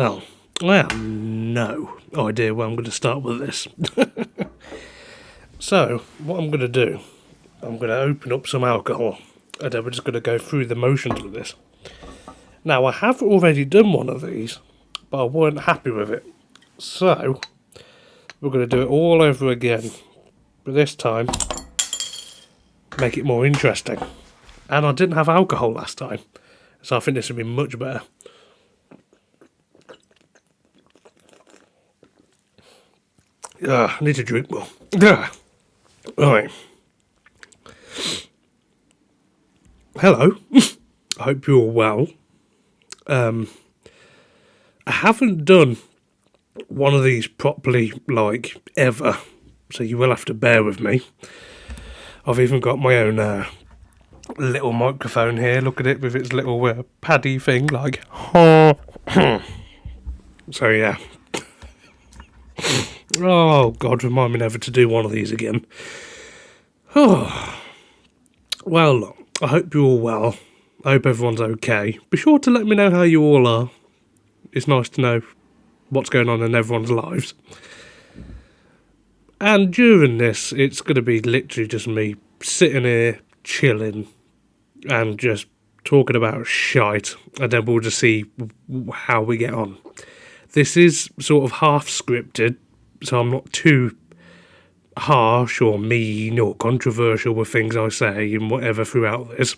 Well, I have no idea where I'm going to start with this. So, what I'm going to do, I'm going to open up some alcohol, and then we're just going to go through the motions with this. Now, I have already done one of these, but I weren't happy with it. So, we're going to do it all over again, but this time, make it more interesting. And I didn't have alcohol last time, so I think this will be much better. I need to drink more. Right. Hello. I hope you're all well. I haven't done one of these properly, ever, so you will have to bear with me. I've even got my own little microphone here. Look at it with its little paddy thing, So, yeah. Oh, God, remind me never to do one of these again. Oh. Well, I hope you're all well. I hope everyone's okay. Be sure to let me know how you all are. It's nice to know what's going on in everyone's lives. And during this, it's going to be literally just me sitting here, chilling, and just talking about shite. And then we'll just see how we get on. This is sort of half scripted, so I'm not too harsh or mean or controversial with things I say and whatever throughout this.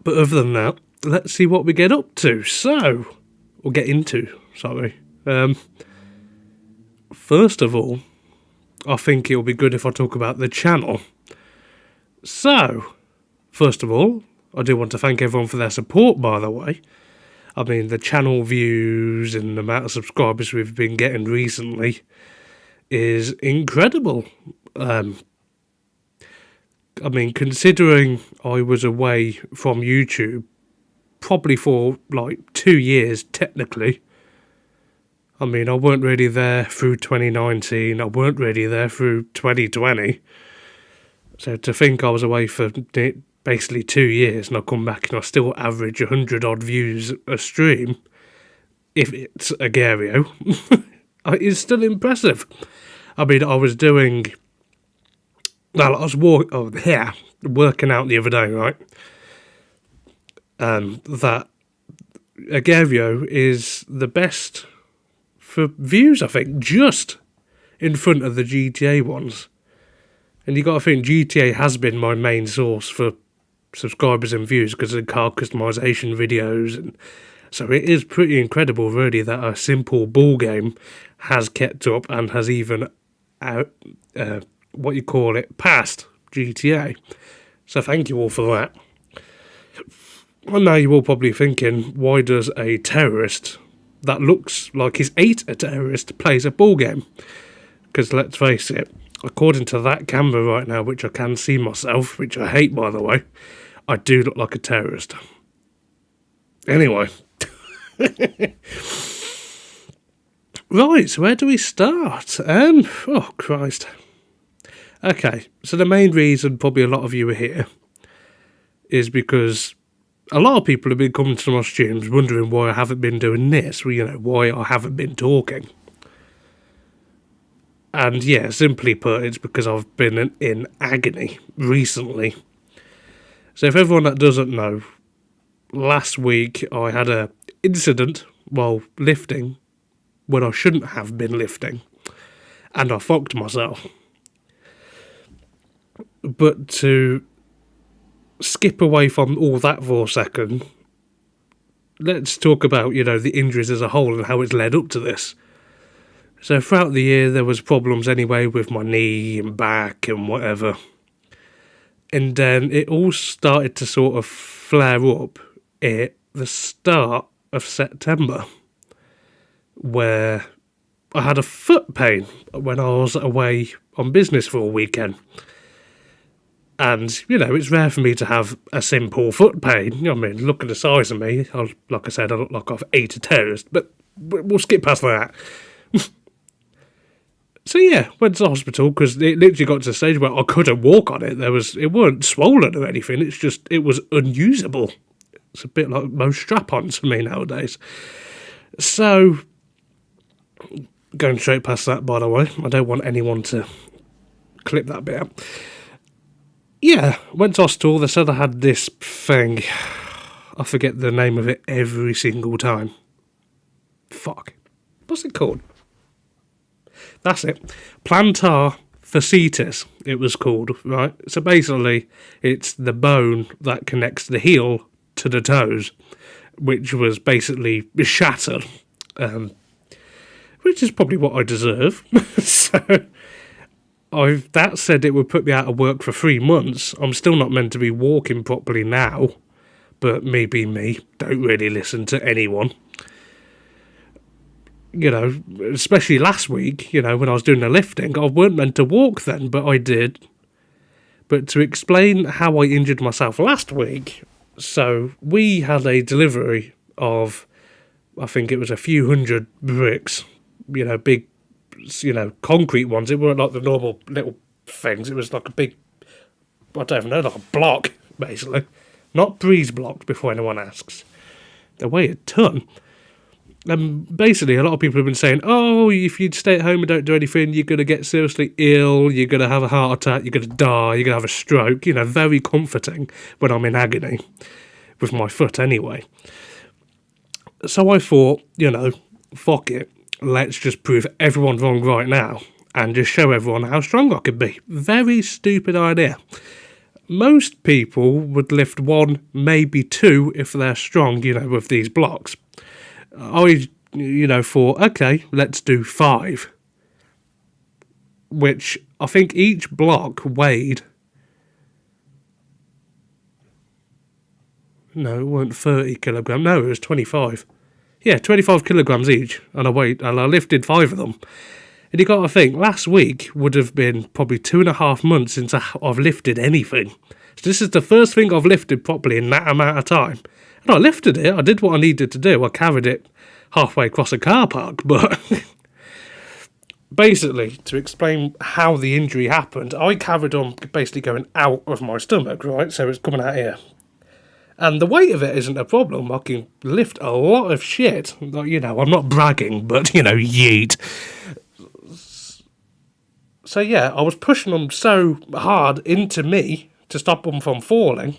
But other than that, let's see what we get up to. First of all, I think it'll be good if I talk about the channel. So, first of all, I do want to thank everyone for their support, by the way. I mean, the channel views and the amount of subscribers we've been getting recently is incredible. I mean, considering I was away from YouTube probably for 2 years, technically. I mean, I weren't really there through 2019. I weren't really there through 2020. So to think I was away for basically 2 years and I come back and I still average 100 odd views a stream, if it's a Gario, it's still impressive. I mean, I was working out the other day, right? That Agario is the best for views, I think, just in front of the GTA ones. And you got to think GTA has been my main source for subscribers and views because of the car customization videos, and so it is pretty incredible, really, that a simple ball game has kept up and has even passed GTA. So thank you all for that. Well, now you're all probably thinking, why does a terrorist that looks like he's a terrorist plays a ball game? Because let's face it, according to that camera right now, which I can see myself, which I hate, by the way, I do look like a terrorist. Anyway. Right, so where do we start? Oh, Christ. Okay, so the main reason probably a lot of you are here is because a lot of people have been coming to my streams wondering why I haven't been doing this, why I haven't been talking. And yeah, simply put, it's because I've been in agony recently. So if everyone that doesn't know, last week I had an incident while lifting when I shouldn't have been lifting, and I fucked myself. But to skip away from all that for a second, let's talk about, the injuries as a whole and how it's led up to this. So throughout the year there was problems anyway with my knee and back and whatever. And then it all started to sort of flare up at the start of September, where I had a foot pain when I was away on business for a weekend. And, it's rare for me to have a simple foot pain. I mean, look at the size of me. Like I said, I look like I've ate a terrorist, but we'll skip past that. So yeah, went to the hospital because it literally got to the stage where I couldn't walk on it. It weren't swollen or anything. It was unusable. It's a bit like most strap-ons for me nowadays. So, going straight past that, by the way, I don't want anyone to clip that bit out. Yeah, went to hospital. They said I had this thing. I forget the name of it every single time. Fuck. What's it called? That's it. Plantar fasciitis, it was called, right? So basically, it's the bone that connects the heel to the toes, which was basically shattered, which is probably what I deserve. So, that said it would put me out of work for 3 months. I'm still not meant to be walking properly now, but me being me, don't really listen to anyone. You know, especially last week, you know, when I was doing the lifting, I weren't meant to walk then, but I did. But to explain how I injured myself last week, so we had a delivery of, I think it was a few hundred bricks, you know, big, you know, concrete ones. It weren't like the normal little things. It was like a big, I don't even know, like a block, basically. Not breeze block, before anyone asks. They weigh a ton. And basically, a lot of people have been saying, oh, if you stay at home and don't do anything, you're going to get seriously ill, you're going to have a heart attack, you're going to die, you're going to have a stroke. You know, very comforting when I'm in agony, with my foot anyway. So I thought, you know, fuck it, let's just prove everyone wrong right now and just show everyone how strong I could be. Very stupid idea. Most people would lift 1, maybe 2 if they're strong, you know, with these blocks. I, you know, thought, okay, let's do 5. Which I think each block weighed. No, it weren't 30 kilograms. No, it was 25. Yeah, 25 kilograms each. And I lifted 5 of them. And you got to think, last week would have been probably 2.5 months since I've lifted anything. So this is the first thing I've lifted properly in that amount of time. And I lifted it. I did what I needed to do. I carried it halfway across a car park. But basically, to explain how the injury happened, I carried on basically going out of my stomach, right? So it's coming out here. And the weight of it isn't a problem. I can lift a lot of shit. You know, I'm not bragging, but, you know, yeet. So yeah, I was pushing them so hard into me to stop them from falling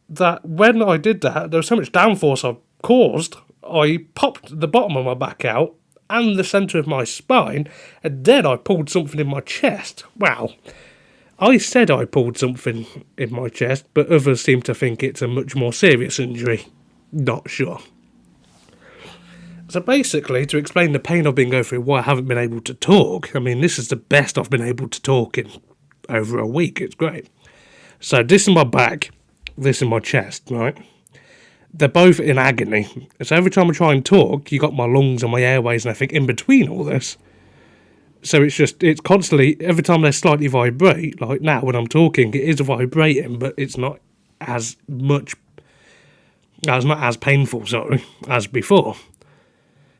that when I did that, there was so much downforce I caused, I popped the bottom of my back out and the centre of my spine, and then I pulled something in my chest. Wow. I said I pulled something in my chest, but others seem to think it's a much more serious injury. Not sure. So basically, to explain the pain I've been going through, why I haven't been able to talk, I mean, this is the best I've been able to talk in over a week. It's great. So this is my back, this is my chest, right? They're both in agony. So every time I try and talk, you got my lungs and my airways and everything in between all this. So it's constantly, every time they slightly vibrate, like now when I'm talking, it is vibrating, but it's not as painful, as before.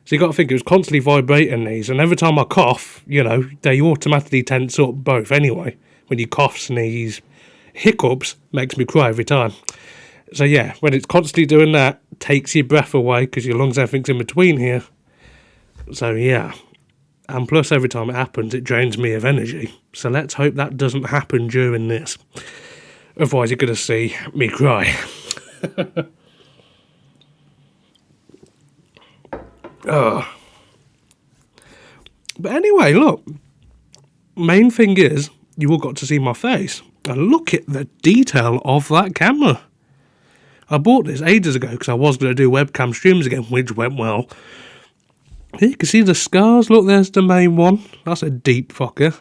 So you got to think it was constantly vibrating these, and every time I cough, you know, they automatically tense up both anyway. When you cough, sneeze, hiccups, makes me cry every time. So yeah, when it's constantly doing that, takes your breath away because your lungs, everything's in between here. So yeah, and plus every time it happens, it drains me of energy. So let's hope that doesn't happen during this. Otherwise, you're going to see me cry. Oh. But anyway, look. Main thing is, you all got to see my face. And look at the detail of that camera. I bought this ages ago because I was going to do webcam streams again, which went well. Here you can see the scars. Look, there's the main one. That's a deep fucker.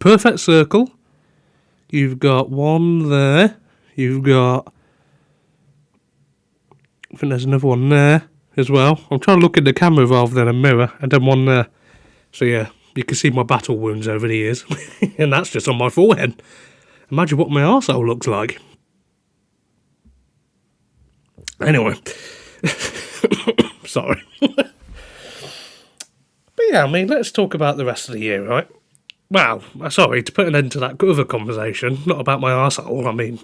Perfect circle. You've got one there. You've got... I think there's another one there as well. I'm trying to look at the camera rather than a mirror. And then one there. So yeah, you can see my battle wounds over the years. And that's just on my forehead. Imagine what my arsehole looks like. Anyway. Sorry. But yeah, I mean, let's talk about the rest of the year, right? Well, sorry, to put an end to that other conversation, not about my arsehole, I mean,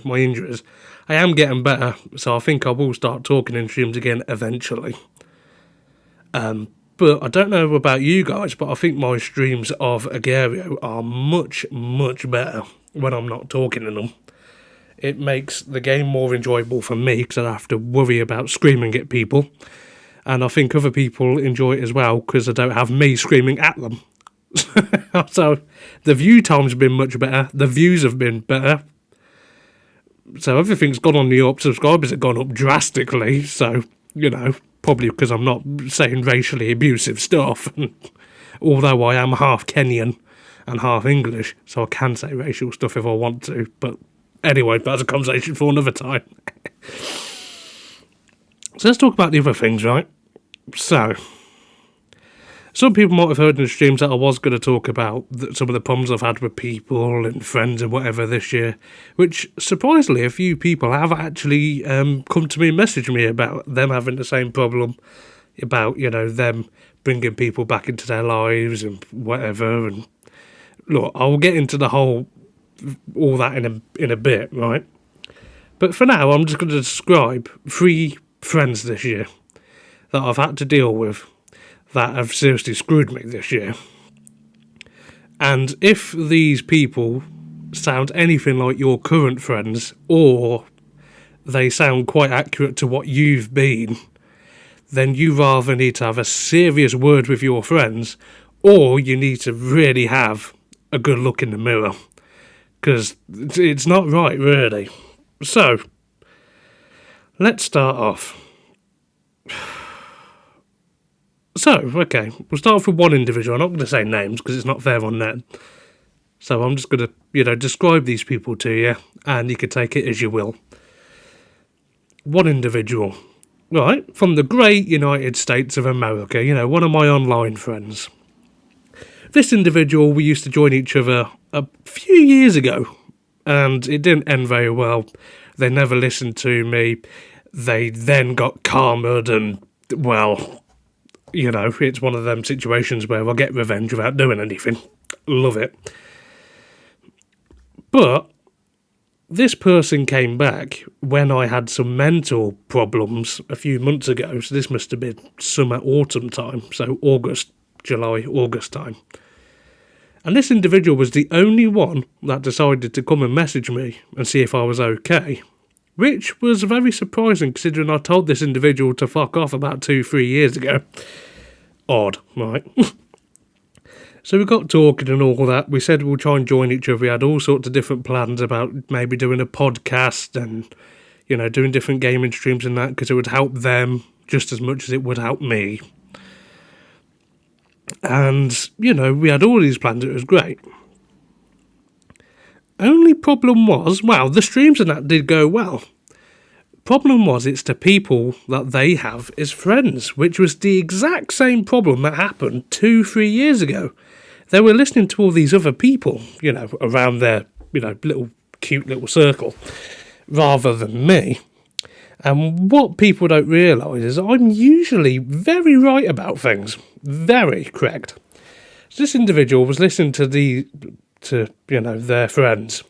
my injuries. I am getting better, so I think I will start talking in streams again eventually. But I don't know about you guys, but I think my streams of Aguero are much, much better when I'm not talking in them. It makes the game more enjoyable for me because I don't have to worry about screaming at people. And I think other people enjoy it as well because I don't have me screaming at them. So the view time's been much better. The views have been better. So everything's gone on the up. Subscribers have gone up drastically. So, probably because I'm not saying racially abusive stuff. Although I am half Kenyan and half English, so I can say racial stuff if I want to. But anyway, that's a conversation for another time. So let's talk about the other things, right? So, some people might have heard in the streams that I was going to talk about some of the problems I've had with people and friends and whatever this year, which surprisingly a few people have actually come to me and messaged me about them having the same problem, about, them bringing people back into their lives and whatever. And look, I'll get into all that in a bit, right? But for now, I'm just going to describe 3 friends this year that I've had to deal with that have seriously screwed me this year. And if these people sound anything like your current friends, or they sound quite accurate to what you've been, then you rather need to have a serious word with your friends, or you need to really have a good look in the mirror. Because it's not right, really. So, let's start off. So, okay, we'll start off with one individual. I'm not going to say names because it's not fair on them. So I'm just going to, describe these people to you, and you can take it as you will. One individual, right, from the great United States of America, one of my online friends. This individual, we used to join each other a few years ago, and it didn't end very well. They never listened to me. They then got karma'd, and, well, it's one of them situations where I'll get revenge without doing anything. Love it. But this person came back when I had some mental problems a few months ago. So this must have been summer, autumn time. So July, August time. And this individual was the only one that decided to come and message me and see if I was okay. Which was very surprising considering I told this individual to fuck off about 2-3 years ago. Odd, right? So we got talking and all that. We said we'll try and join each other. We had all sorts of different plans about maybe doing a podcast and, doing different gaming streams and that because it would help them just as much as it would help me. And, we had all these plans. It was great. Only problem was, the streams and that did go well. Problem was, it's the people that they have as friends, which was the exact same problem that happened 2-3 years ago. They were listening to all these other people, around their, little cute little circle, rather than me. And what people don't realise is I'm usually very right about things, very correct. So this individual was listening to their friends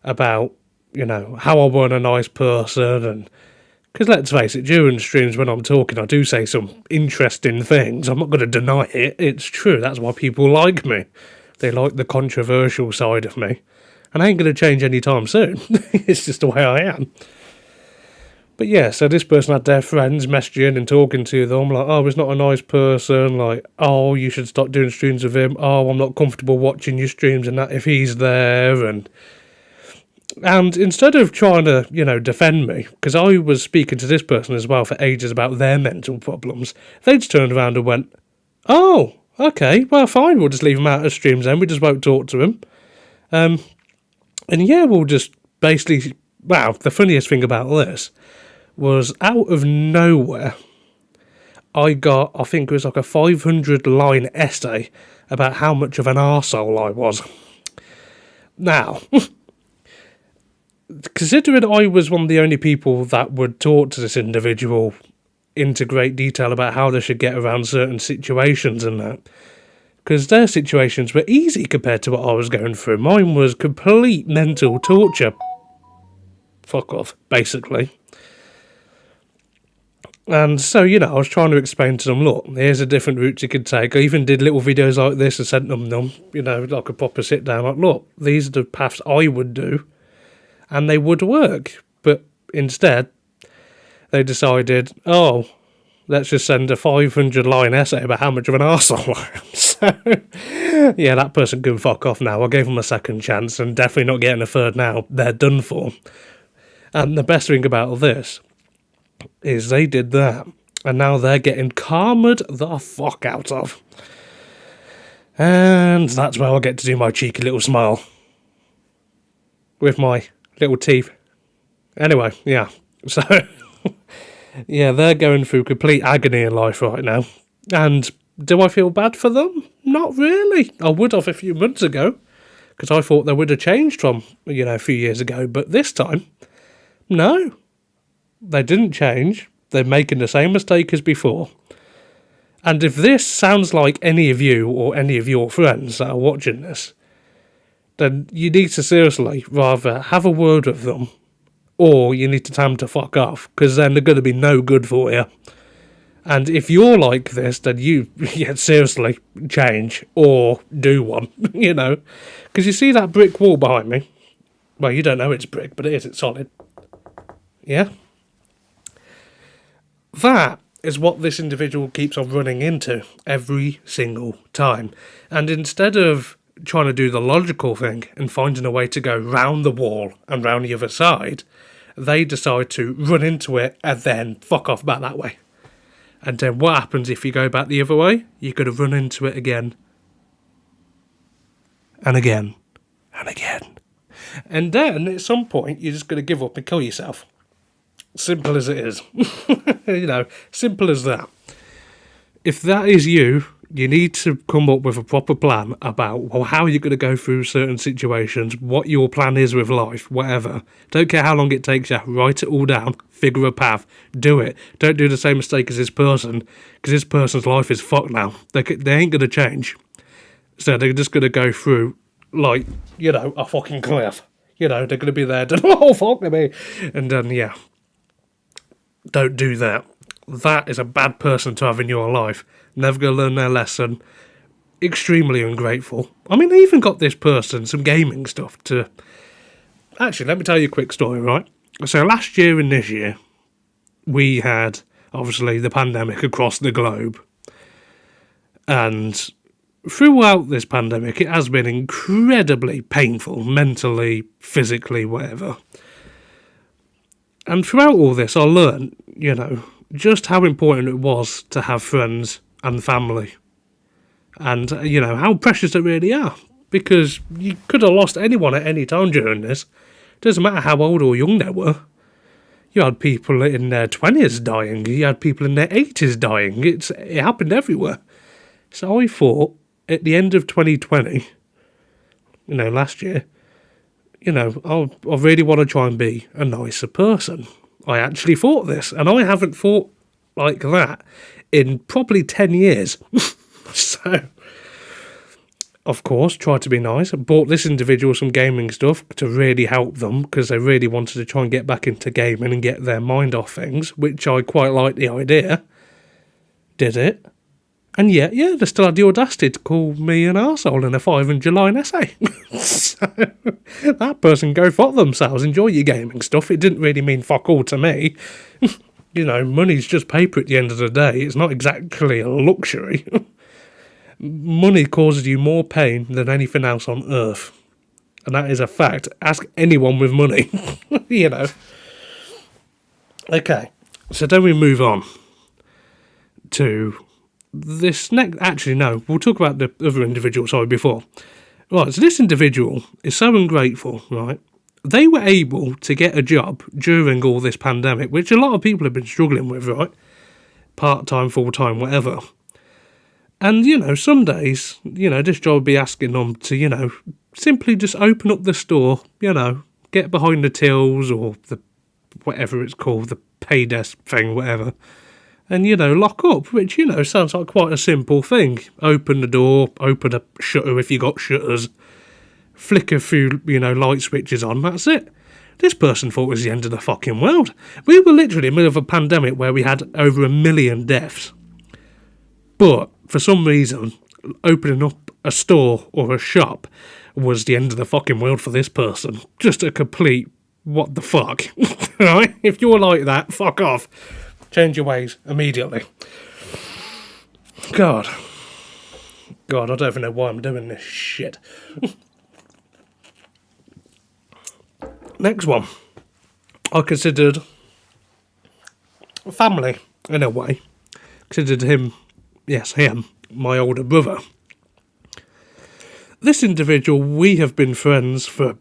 about, how I weren't a nice person, and because let's face it, during streams when I'm talking, I do say some interesting things. I'm not going to deny it. It's true. That's why people like me. They like the controversial side of me, and I ain't going to change anytime soon. It's just the way I am. But yeah, so this person had their friends messaging and talking to them, like, oh, he's not a nice person, like, oh, you should stop doing streams with him, oh, I'm not comfortable watching your streams and that if he's there, and instead of trying to, defend me, because I was speaking to this person as well for ages about their mental problems, they just turned around and went, oh, okay, well, fine, we'll just leave him out of streams then, we just won't talk to him. And yeah, we'll just basically, the funniest thing about this was out of nowhere, I think it was like a 500-line essay about how much of an arsehole I was. Now, considering I was one of the only people that would talk to this individual into great detail about how they should get around certain situations and that, because their situations were easy compared to what I was going through. Mine was complete mental torture. fuck off, basically. And so, I was trying to explain to them, look, here's a different route you could take. I even did little videos like this and sent them, like a proper sit down, like, look, these are the paths I would do, and they would work. But instead, they decided, let's just send a 500-line essay about how much of an arsehole I am. So, yeah, that person can fuck off now. I gave them a second chance, and definitely not getting a third now. They're done for. And the best thing about all this is they did that, and now they're getting karma'd the fuck out of. And that's where I'll get to do my cheeky little smile. With my little teeth. Anyway, yeah. So, yeah, they're going through complete agony in life right now. And do I feel bad for them? Not really. I would have a few months ago, because I thought they would have changed from, a few years ago. But this time, no. They didn't change. They're making the same mistake as before. And if this sounds like any of you or any of your friends that are watching this, then you need to seriously rather have a word with them, or you need to tell them to fuck off, because then they're going to be no good for you. And if you're like this, then you seriously change or do one, Because you see that brick wall behind me? Well, you don't know it's brick, but it is, it's solid. Yeah? That is what this individual keeps on running into every single time. And instead of trying to do the logical thing and finding a way to go round the wall and round the other side, they decide to run into it and then fuck off back that way. And then what happens if you go back the other way? You're going to run into it again. And again. And again. And then at some point you're just going to give up and kill yourself. Simple as it is. Simple as that. If that is you, you need to come up with a proper plan about how you're going to go through certain situations, what your plan is with life, whatever. Don't care how long it takes you. Write it all down. Figure a path. Do it. Don't do the same mistake as this person, because this person's life is fucked now. They ain't going to change. So they're just going to go through, like, a fucking cliff. They're going to be there, fuck me. And then, yeah. Don't do that. That is a bad person to have in your life. Never going to learn their lesson. Extremely ungrateful. I mean, they even got this person some gaming stuff to... Actually, let me tell you a quick story, right? So last year and this year, we had, obviously, the pandemic across the globe. And throughout this pandemic, it has been incredibly painful, mentally, physically, whatever. And throughout all this, I learned, just how important it was to have friends and family. And, how precious they really are. Because you could have lost anyone at any time during this. Doesn't matter how old or young they were. You had people in their 20s dying. You had people in their 80s dying. It happened everywhere. So I thought, at the end of 2020, last year, I really want to try and be a nicer person. I actually thought this, and I haven't thought like that in probably 10 years. So, of course, tried to be nice. I bought this individual some gaming stuff to really help them, because they really wanted to try and get back into gaming and get their mind off things, which I quite liked the idea. Did it. And yet, they still had the audacity to call me an arsehole in a 500-line essay. So, that person go fuck themselves, enjoy your gaming stuff. It didn't really mean fuck all to me. Money's just paper at the end of the day. It's not exactly a luxury. Money causes you more pain than anything else on earth. And that is a fact. Ask anyone with money. Okay, so then we move on to... this next... Actually, no. We'll talk about the other individual, before. Right, so this individual is so ungrateful, right? They were able to get a job during all this pandemic, which a lot of people have been struggling with, right? Part-time, full-time, whatever. And, some days, this job would be asking them to, simply just open up the store, get behind the tills or the... whatever it's called, the pay desk thing, whatever. And, lock up, which, sounds like quite a simple thing. Open the door, open a shutter if you got shutters, flick a few, light switches on, that's it. This person thought it was the end of the fucking world. We were literally in the middle of a pandemic where we had over 1 million deaths. But for some reason, opening up a store or a shop was the end of the fucking world for this person. Just a complete what the fuck. Right? If you're like that, fuck off. Change your ways immediately. God, I don't even know why I'm doing this shit. Next one. I considered family, in a way. Considered him, my older brother. This individual, we have been friends for...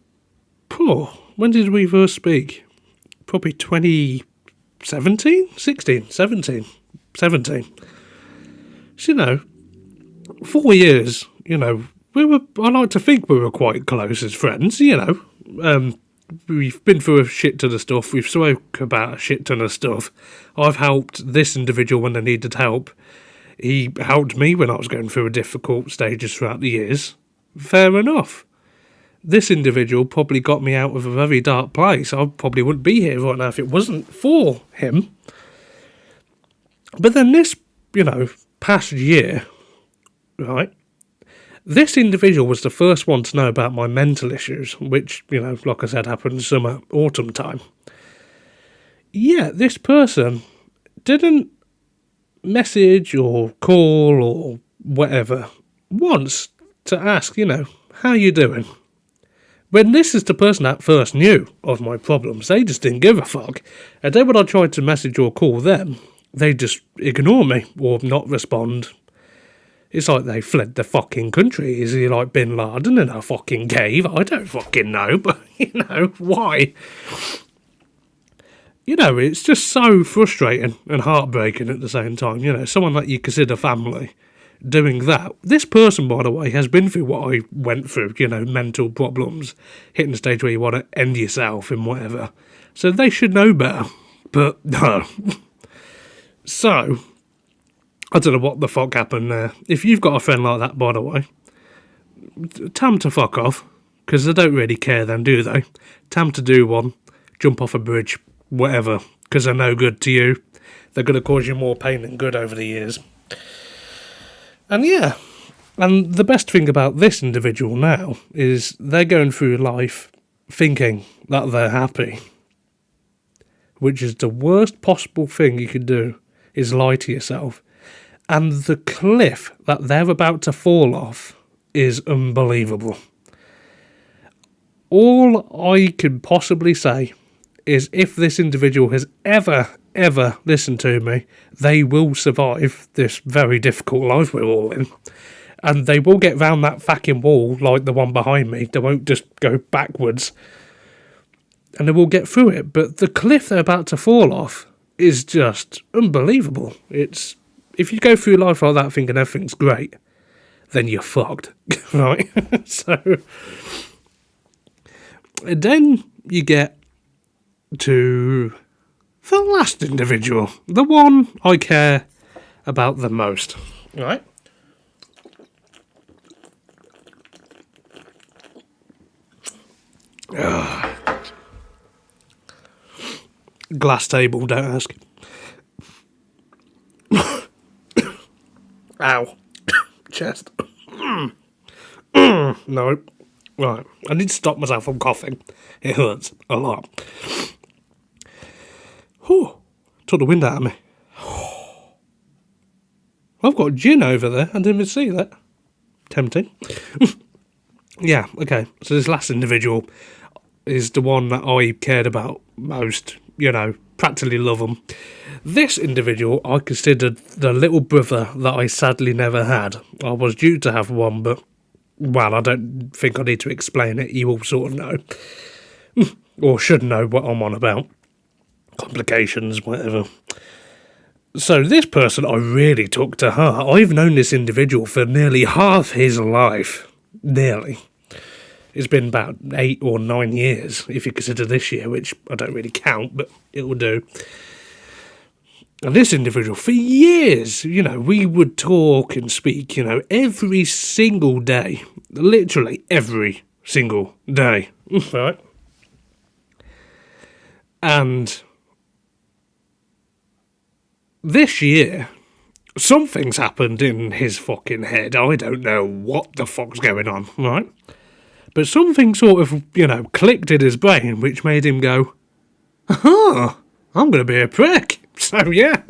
when did we first speak? Probably 2017? 16? 17? 17. So, 4 years, I like to think we were quite close as friends, We've been through a shit ton of stuff. We've spoke about a shit ton of stuff. I've helped this individual when they needed help. He helped me when I was going through difficult stages throughout the years. Fair enough. This individual probably got me out of a very dark place. I probably wouldn't be here right now if it wasn't for him. But then this, past year, right? This individual was the first one to know about my mental issues, which, like I said, happened summer, autumn time. Yeah, this person didn't message or call or whatever once to ask, how you doing? When this is the person that first knew of my problems, they just didn't give a fuck. And then when I tried to message or call them, they just ignore me or not respond. It's like they fled the fucking country. Is he like Bin Laden in a fucking cave? I don't fucking know, but, why? It's just so frustrating and heartbreaking at the same time. Someone that you consider family doing that. This person, by the way, has been through what I went through, mental problems, hitting the stage where you want to end yourself and whatever. So they should know better. But no. So, I don't know what the fuck happened there. If you've got a friend like that, by the way, tell them to fuck off, because they don't really care then, do they? Tell them to do one, jump off a bridge, whatever, because they're no good to you. They're going to cause you more pain than good over the years. And yeah, and the best thing about this individual now is they're going through life thinking that they're happy, which is the worst possible thing you could do, is lie to yourself. And the cliff that they're about to fall off is unbelievable. All I can possibly say is if this individual has ever listened to me, they will survive this very difficult life we're all in. And they will get round that fucking wall like the one behind me. They won't just go backwards. And they will get through it. But the cliff they're about to fall off is just unbelievable. If you go through life like that thinking everything's great, then you're fucked, right? So, and then you get to the last individual, the one I care about the most, right? Glass table, don't ask. Ow. Chest. No. Right. I need to stop myself from coughing. It hurts a lot. Took the wind out of me. I've got gin over there. I didn't even see that. Tempting. Yeah, okay. So this last individual is the one that I cared about most. Practically love them. This individual I considered the little brother that I sadly never had. I was due to have one, but, well, I don't think I need to explain it. You all sort of know. Or should know what I'm on about. Complications, whatever. So this person I really took to heart. I've known this individual for nearly half his life. Nearly. It's been about 8 or 9 years, if you consider this year, which I don't really count, but it will do. And this individual, for years, we would talk and speak, every single day. Literally every single day. Right? And this year, something's happened in his fucking head. I don't know what the fuck's going on, right? But something sort of, clicked in his brain, which made him go, I'm going to be a prick. So, yeah.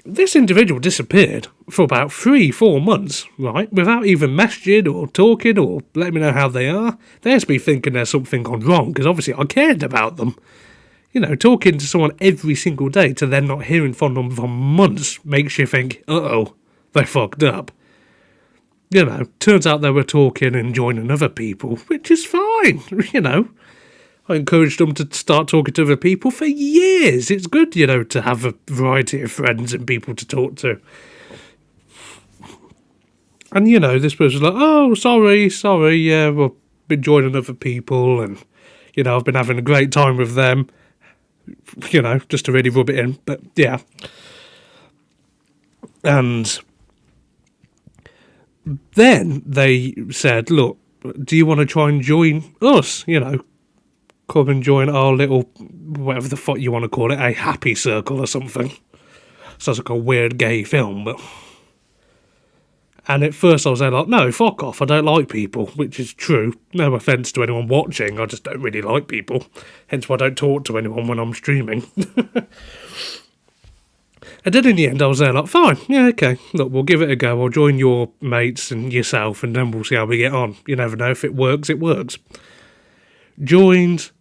This individual disappeared for about 3-4 months, right? Without even messaging or talking or letting me know how they are. They must be thinking there's something gone wrong, because obviously I cared about them. Talking to someone every single day to then not hearing from them for months makes you think, uh-oh, they fucked up. Turns out they were talking and joining other people, which is fine, I encouraged them to start talking to other people for years. It's good, to have a variety of friends and people to talk to. And, this person's like, oh, sorry, yeah, well, I've been joining other people and, I've been having a great time with them, just to really rub it in. But, yeah. And then they said, look, do you want to try and join us, come and join our little, whatever the fuck you want to call it, a happy circle or something. Sounds like a weird gay film, but... And at first I was like, no, fuck off, I don't like people, which is true. No offence to anyone watching, I just don't really like people. Hence why I don't talk to anyone when I'm streaming. And then in the end I was there fine, yeah, okay, look, we'll give it a go. I'll join your mates and yourself and then we'll see how we get on. You never know, if it works, it works. Joined...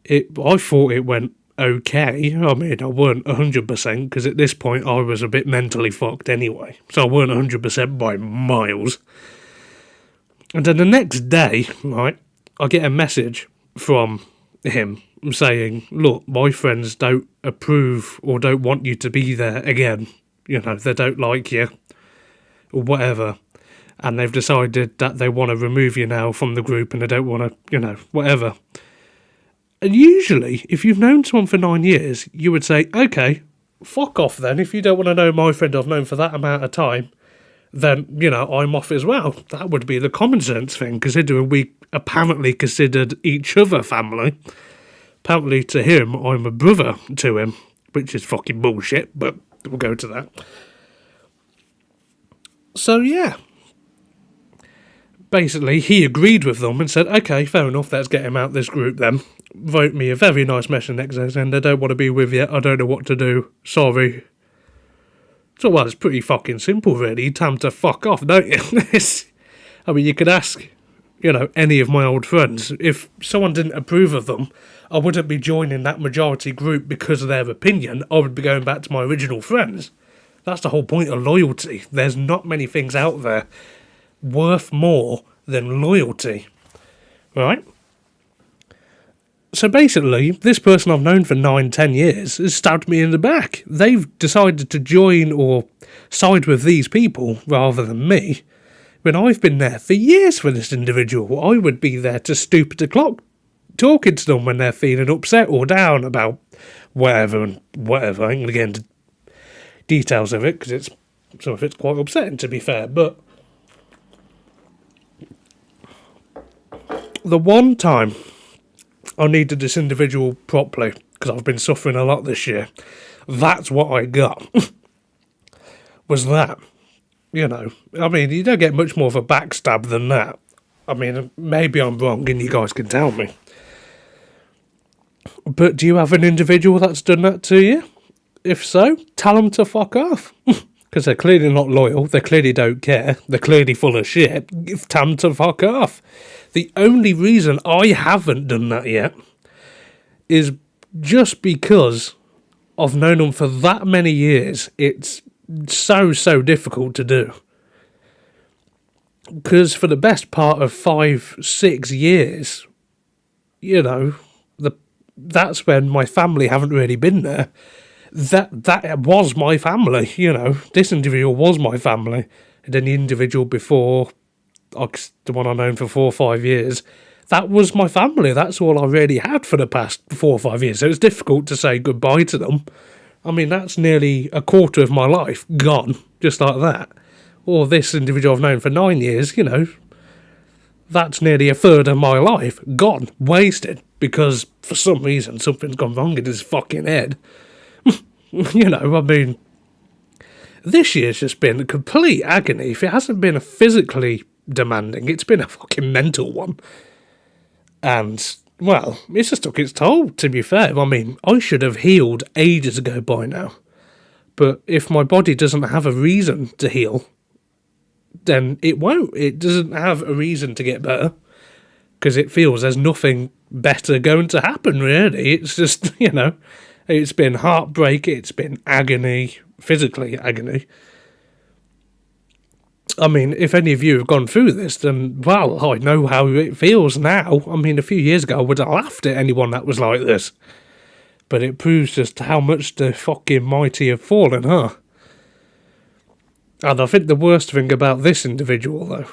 I thought it went okay. I mean, I weren't 100% because at this point I was a bit mentally fucked anyway. So I weren't 100% by miles. And then the next day, right, I get a message from him saying, look, my friends don't approve or don't want you to be there again. They don't like you or whatever. And they've decided that they want to remove you now from the group and they don't want to, whatever. And usually, if you've known someone for 9 years, you would say, okay, fuck off then. If you don't want to know my friend I've known for that amount of time, then, I'm off as well. That would be the common sense thing, considering we apparently considered each other family. Apparently to him, I'm a brother to him, which is fucking bullshit, but we'll go to that. So, yeah. Basically, he agreed with them and said, okay, fair enough, let's get him out of this group then. Wrote me a very nice message next day saying, I don't want to be with you, I don't know what to do, sorry. So, well, it's pretty fucking simple, really. Time to fuck off, don't you? I mean, you could ask, any of my old friends. If someone didn't approve of them, I wouldn't be joining that majority group because of their opinion. I would be going back to my original friends. That's the whole point of loyalty. There's not many things out there worth more than loyalty, right? So basically, this person I've known for 9-10 years has stabbed me in the back. They've decided to join or side with these people rather than me, when I've been there for years for this individual. I would be there to stoop at the clock, talking to them when they're feeling upset or down about whatever and whatever. I ain't going to get into details of it, because some of it's quite upsetting, to be fair, but the one time I needed this individual properly, because I've been suffering a lot this year, that's what I got. Was that. I mean, you don't get much more of a backstab than that. I mean, maybe I'm wrong and you guys can tell me. But do you have an individual that's done that to you? If so, tell them to fuck off. Because they're clearly not loyal, they clearly don't care, they're clearly full of shit. Tell them to fuck off. The only reason I haven't done that yet is just because I've known them for that many years. It's so difficult to do. Because for the best part of 5-6 years, that's when my family haven't really been there. That was my family, This individual was my family. And then the individual before, the one I've known for 4 or 5 years, that was my family. That's all I really had for the past 4 or 5 years. So it's difficult to say goodbye to them. I mean, that's nearly a quarter of my life gone, just like that. Or this individual I've known for 9 years, that's nearly a third of my life gone, wasted. because for some reason something's gone wrong in his fucking head. You know, I mean, this year's just been a complete agony. If it hasn't been a physically demanding, it's been a fucking mental one. And, well, it's just took its toll, to be fair. I mean, I should have healed ages ago by now. But if my body doesn't have a reason to heal, then it won't. It doesn't have a reason to get better. Because it feels there's nothing better going to happen, really. It's just, you know, it's been heartbreak, it's been agony, physically agony. I mean, if any of you have gone through this, then, well, I know how it feels now. I mean, a few years ago, I would have laughed at anyone that was like this. But it proves just how much the fucking mighty have fallen, huh? And I think the worst thing about this individual, though,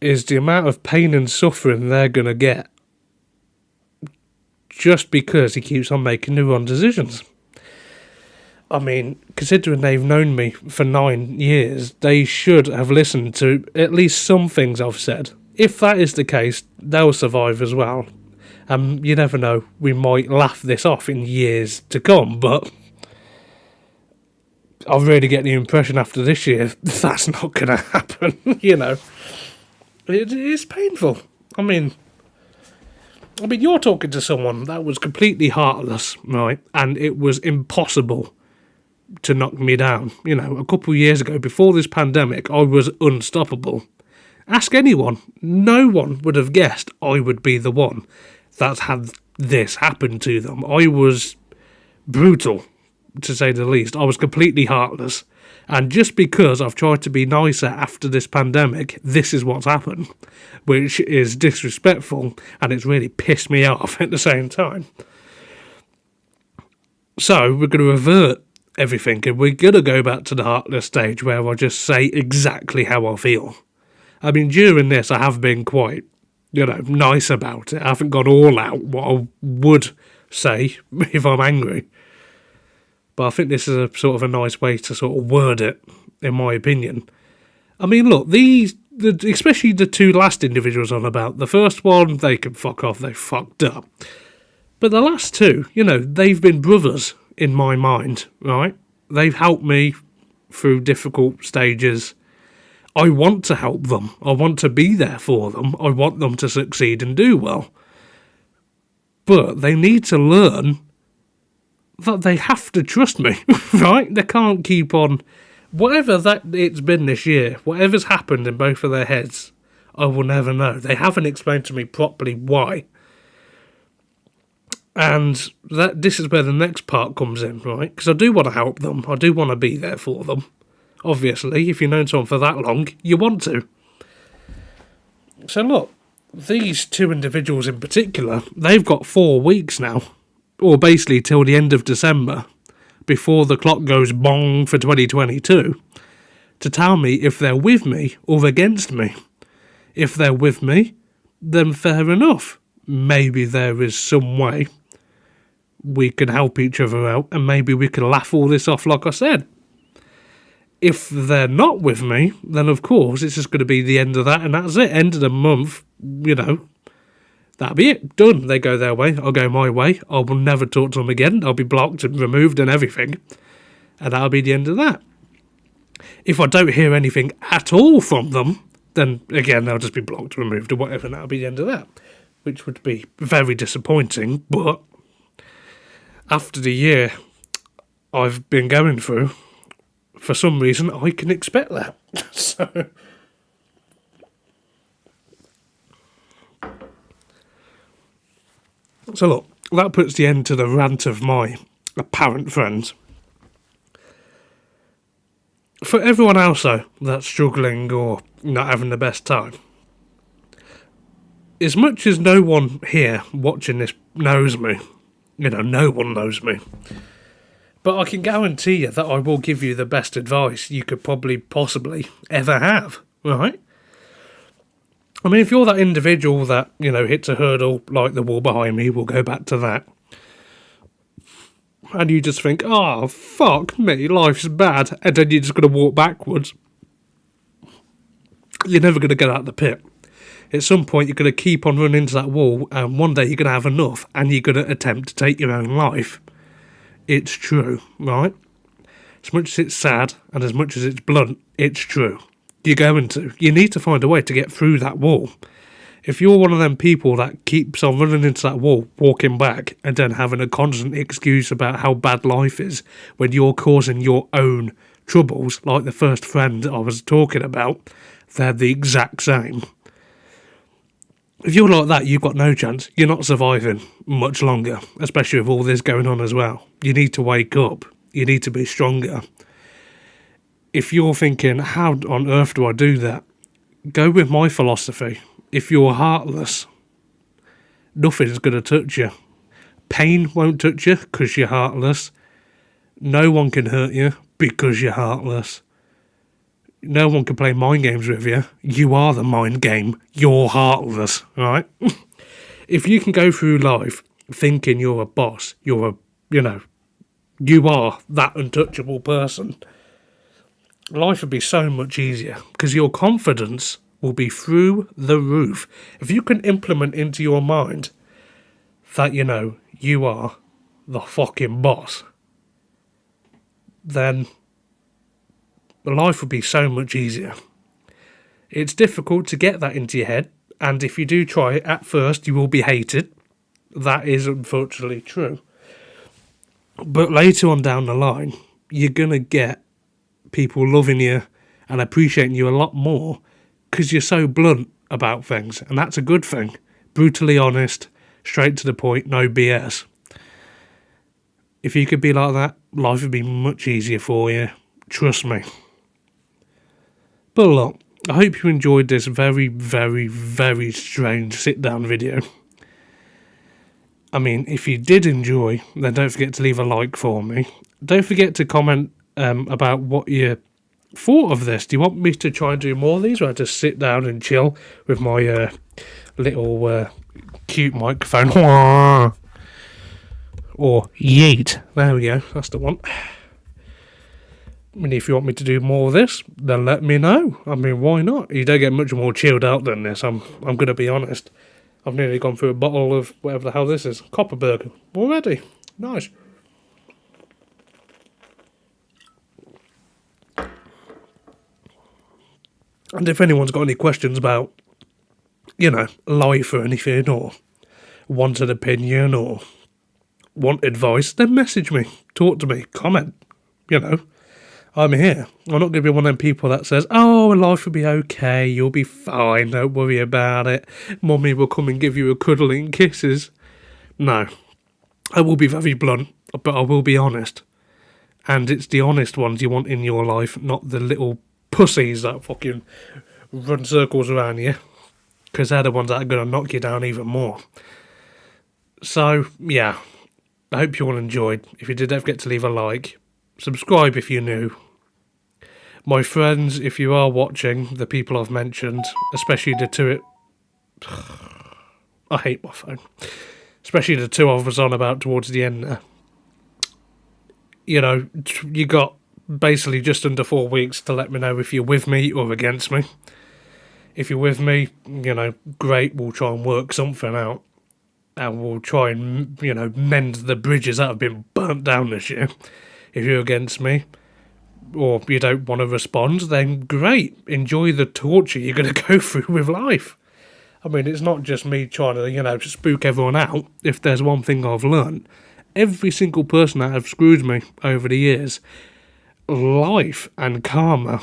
is the amount of pain and suffering they're going to get just because he keeps on making the wrong decisions. I mean, considering they've known me for 9 years, they should have listened to at least some things I've said. If that is the case, they'll survive as well. You never know, we might laugh this off in years to come, but I really get the impression after this year that's not going to happen, you know. It is painful. I mean, you're talking to someone that was completely heartless, right? And it was impossible to knock me down. You know, a couple of years ago, before this pandemic, I was unstoppable. Ask anyone. No one would have guessed I would be the one that's had this happen to them. I was brutal, to say the least. I was completely heartless. And just because I've tried to be nicer after this pandemic, this is what's happened, which is disrespectful, and it's really pissed me off at the same time. So we're going to revert everything, and we're going to go back to the heartless stage where I just say exactly how I feel. I mean, during this, I have been quite, you know, nice about it. I haven't gone all out what I would say if I'm angry. But I think this is a sort of a nice way to sort of word it, in my opinion. I mean, look, especially the two last individuals on about, the first one, they can fuck off, they fucked up. But the last two, you know, they've been brothers in my mind, right? They've helped me through difficult stages. I want to help them. I want to be there for them. I want them to succeed and do well. But they need to learn that they have to trust me, right? They can't keep on... Whatever that it's been this year, whatever's happened in both of their heads, I will never know. They haven't explained to me properly why. And this is where the next part comes in, right? Because I do want to help them. I do want to be there for them. Obviously, if you've known someone for that long, you want to. So look, these two individuals in particular, they've got 4 weeks now, or basically till the end of December, before the clock goes bong for 2022, to tell me if they're with me or against me. If they're with me, then fair enough. Maybe there is some way we can help each other out, and maybe we can laugh all this off like I said. If they're not with me, then of course it's just going to be the end of that, and that's it. End of the month, you know, that'll be it. Done. They go their way, I'll go my way. I will never talk to them again. I'll be blocked and removed and everything. And that'll be the end of that. If I don't hear anything at all from them, then again, they'll just be blocked, removed, or whatever, and that'll be the end of that. Which would be very disappointing, but after the year I've been going through, for some reason, I can expect that. So look, that puts the end to the rant of my apparent friends. For everyone else, though, that's struggling or not having the best time, as much as no one here watching this knows me, you know, no one knows me, but I can guarantee you that I will give you the best advice you could possibly ever have, right? I mean, if you're that individual that, you know, hits a hurdle like the wall behind me, we'll go back to that, and you just think, oh, fuck me, life's bad, and then you're just going to walk backwards, you're never going to get out of the pit. At some point, you're going to keep on running into that wall, and one day you're going to have enough, and you're going to attempt to take your own life. It's true, right? As much as it's sad, and as much as it's blunt, it's true. You're going to. You need to find a way to get through that wall. If you're one of them people that keeps on running into that wall, walking back, and then having a constant excuse about how bad life is when you're causing your own troubles, like the first friend I was talking about, they're the exact same. If you're like that, you've got no chance. You're not surviving much longer, especially with all this going on as well. You need to wake up. You need to be stronger. If you're thinking, how on earth do I do that? Go with my philosophy. If you're heartless, nothing's going to touch you. Pain won't touch you because you're heartless. No one can hurt you because you're heartless. No one can play mind games with you. You are the mind game. You're heartless, right? If you can go through life thinking you're a boss, you are that untouchable person, life would be so much easier because your confidence will be through the roof. If you can implement into your mind that, you are the fucking boss, then life would be so much easier. It's difficult to get that into your head, and if you do try it, at first you will be hated. That is unfortunately true. But later on down the line, you're going to get people loving you and appreciating you a lot more because you're so blunt about things, and that's a good thing. Brutally honest, straight to the point, no BS. If you could be like that, life would be much easier for you. Trust me. But look, I hope you enjoyed this very, very, very strange sit-down video. I mean, if you did enjoy, then don't forget to leave a like for me. Don't forget to comment about what you thought of this. Do you want me to try and do more of these, or I just sit down and chill with my little cute microphone? Or yeet. There we go, that's the one. I mean, if you want me to do more of this, then let me know. I mean, why not? You don't get much more chilled out than this, I'm going to be honest. I've nearly gone through a bottle of whatever the hell this is. Copperberg. Already. Nice. And if anyone's got any questions about, life or anything, or want an opinion, or want advice, then message me, talk to me, comment, I'm here. I'm not going to be one of them people that says, oh, life will be okay, you'll be fine, don't worry about it, Mummy will come and give you a cuddle and kisses. No. I will be very blunt, but I will be honest. And it's the honest ones you want in your life, not the little pussies that fucking run circles around you, because they're the ones that are going to knock you down even more. So, yeah. I hope you all enjoyed. If you did, don't forget to leave a like. Subscribe if you're new. My friends, if you are watching, the people I've mentioned, especially the two... I hate my phone. Especially the two I was on about towards the end there. You got basically just under 4 weeks to let me know if you're with me or against me. If you're with me, great, we'll try and work something out. And we'll try and, mend the bridges that have been burnt down this year. If you're against me, or you don't want to respond, then great. Enjoy the torture you're going to go through with life. I mean, it's not just me trying to, spook everyone out. If there's one thing I've learned, every single person that have screwed me over the years, life and karma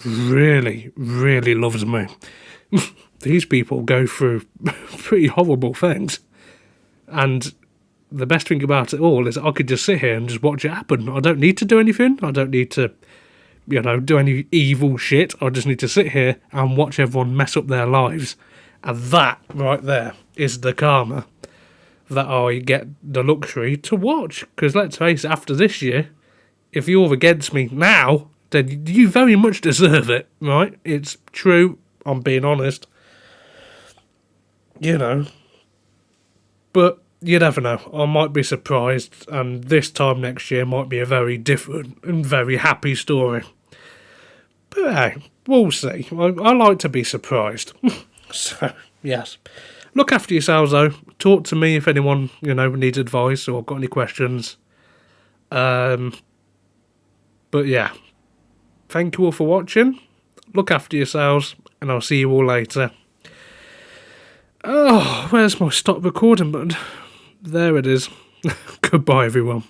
really, really loves me. These people go through pretty horrible things. And the best thing about it all is I could just sit here and just watch it happen. I don't need to do anything. I don't need to, do any evil shit. I just need to sit here and watch everyone mess up their lives. And that right there is the karma that I get the luxury to watch. Because let's face it, after this year, if you're against me now, then you very much deserve it, right? It's true. I'm being honest. But you never know. I might be surprised, and this time next year might be a very different and very happy story. But hey, we'll see. I like to be surprised. So, yes. Look after yourselves, though. Talk to me if anyone, needs advice or got any questions. But yeah. Thank you all for watching. Look after yourselves, and I'll see you all later. Oh, where's my stop recording button? There it is. Goodbye, everyone.